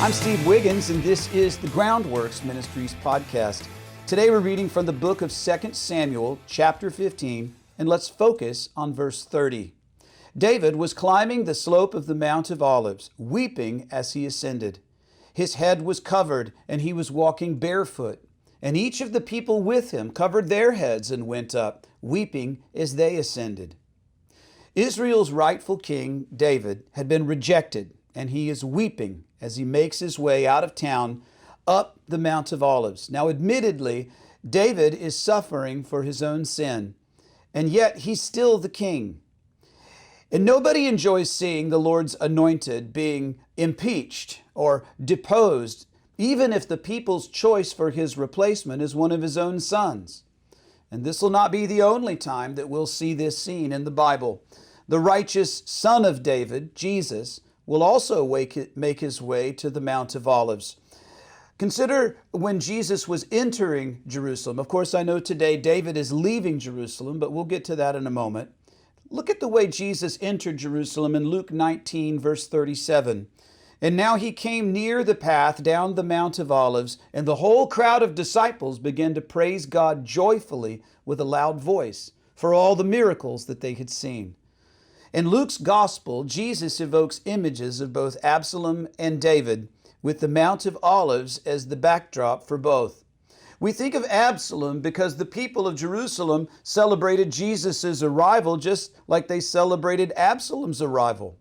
I'm Steve Wiggins, and this is the Groundworks Ministries podcast. Today we're reading from the book of 2 Samuel, chapter 15, and let's focus on verse 30. David was climbing the slope of the Mount of Olives, weeping as he ascended. His head was covered, and he was walking barefoot. And each of the people with him covered their heads and went up, weeping as they ascended. Israel's rightful king, David, had been rejected, and he is weeping as he makes his way out of town up the Mount of Olives. Now, admittedly, David is suffering for his own sin, and yet he's still the king. And nobody enjoys seeing the Lord's anointed being impeached or deposed, even if the people's choice for his replacement is one of his own sons. And this will not be the only time that we'll see this scene in the Bible. The righteous son of David, Jesus, will also make his way to the Mount of Olives. Consider when Jesus was entering Jerusalem. Of course, I know today David is leaving Jerusalem, but we'll get to that in a moment. Look at the way Jesus entered Jerusalem in Luke 19, verse 37. And now he came near the path down the Mount of Olives, and the whole crowd of disciples began to praise God joyfully with a loud voice for all the miracles that they had seen. In Luke's gospel, Jesus evokes images of both Absalom and David, with the Mount of Olives as the backdrop for both. We think of Absalom because the people of Jerusalem celebrated Jesus' arrival just like they celebrated Absalom's arrival.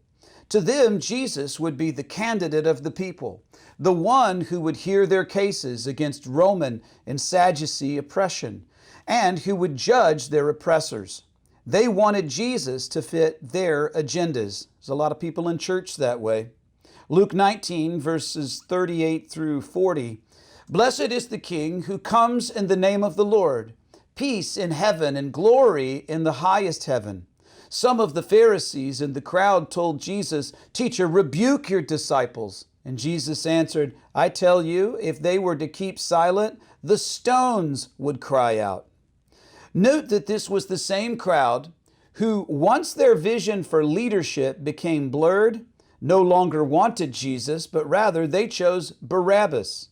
To them, Jesus would be the candidate of the people, the one who would hear their cases against Roman and Sadducee oppression, and who would judge their oppressors. They wanted Jesus to fit their agendas. There's a lot of people in church that way. Luke 19, verses 38 through 40. Blessed is the King who comes in the name of the Lord. Peace in heaven and glory in the highest heaven. Some of the Pharisees in the crowd told Jesus, Teacher, rebuke your disciples. And Jesus answered, I tell you, if they were to keep silent, the stones would cry out. Note that this was the same crowd who, once their vision for leadership became blurred, no longer wanted Jesus, but rather they chose Barabbas.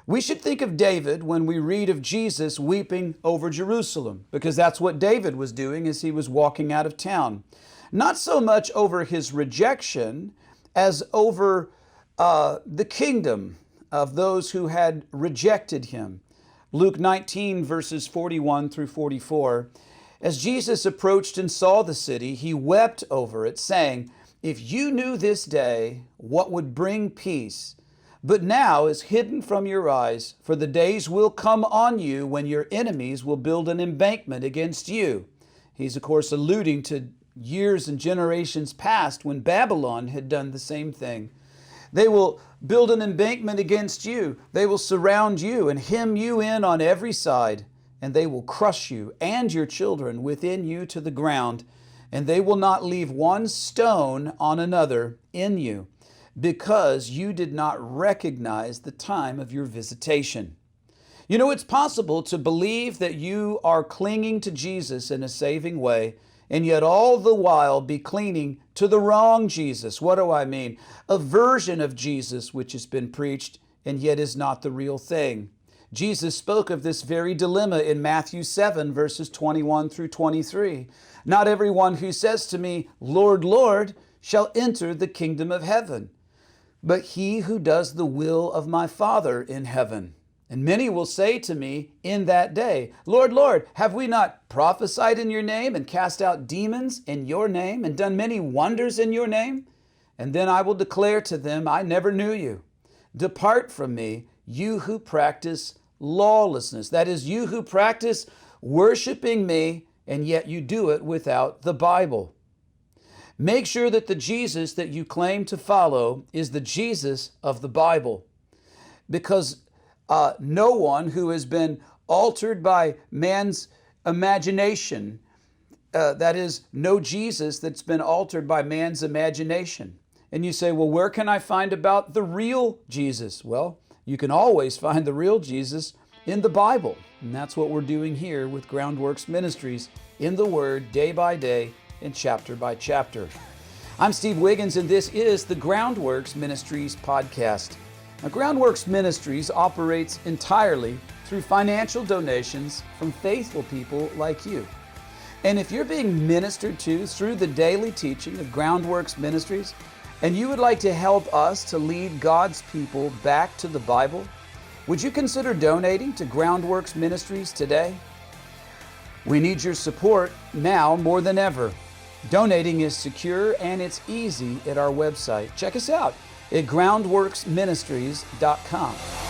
We should think of David when we read of Jesus weeping over Jerusalem, because that's what David was doing as he was walking out of town. Not so much over his rejection as over the kingdom of those who had rejected him. Luke 19, verses 41 through 44. As Jesus approached and saw the city, he wept over it, saying, If you knew this day what would bring peace, but now is hidden from your eyes, for the days will come on you when your enemies will build an embankment against you. He's, of course, alluding to years and generations past when Babylon had done the same thing. They will build an embankment against you. They will surround you and hem you in on every side, and they will crush you and your children within you to the ground, and they will not leave one stone on another in you, because you did not recognize the time of your visitation. You know, it's possible to believe that you are clinging to Jesus in a saving way, and yet all the while be clinging to the wrong Jesus. What do I mean? A version of Jesus which has been preached and yet is not the real thing. Jesus spoke of this very dilemma in Matthew 7, verses 21 through 23. Not everyone who says to me, Lord, Lord, shall enter the kingdom of heaven, but he who does the will of my Father in heaven. And many will say to me in that day, Lord, Lord, have we not prophesied in your name and cast out demons in your name and done many wonders in your name? And then I will declare to them, I never knew you. Depart from me, you who practice lawlessness. That is, you who practice worshiping me, and yet you do it without the Bible. Make sure that the Jesus that you claim to follow is the Jesus of the Bible, because no one who has been altered by man's imagination, that is, no Jesus that's been altered by man's imagination. And you say, well, where can I find about the real Jesus? Well, you can always find the real Jesus in the Bible. And that's what we're doing here with Groundworks Ministries, in the Word, day by day and chapter by chapter. I'm Steve Wiggins, and this is the Groundworks Ministries podcast. Now, Groundworks Ministries operates entirely through financial donations from faithful people like you. And if you're being ministered to through the daily teaching of Groundworks Ministries, and you would like to help us to lead God's people back to the Bible, would you consider donating to Groundworks Ministries today? We need your support now more than ever. Donating is secure and it's easy at our website. Check us out at groundworksministries.com.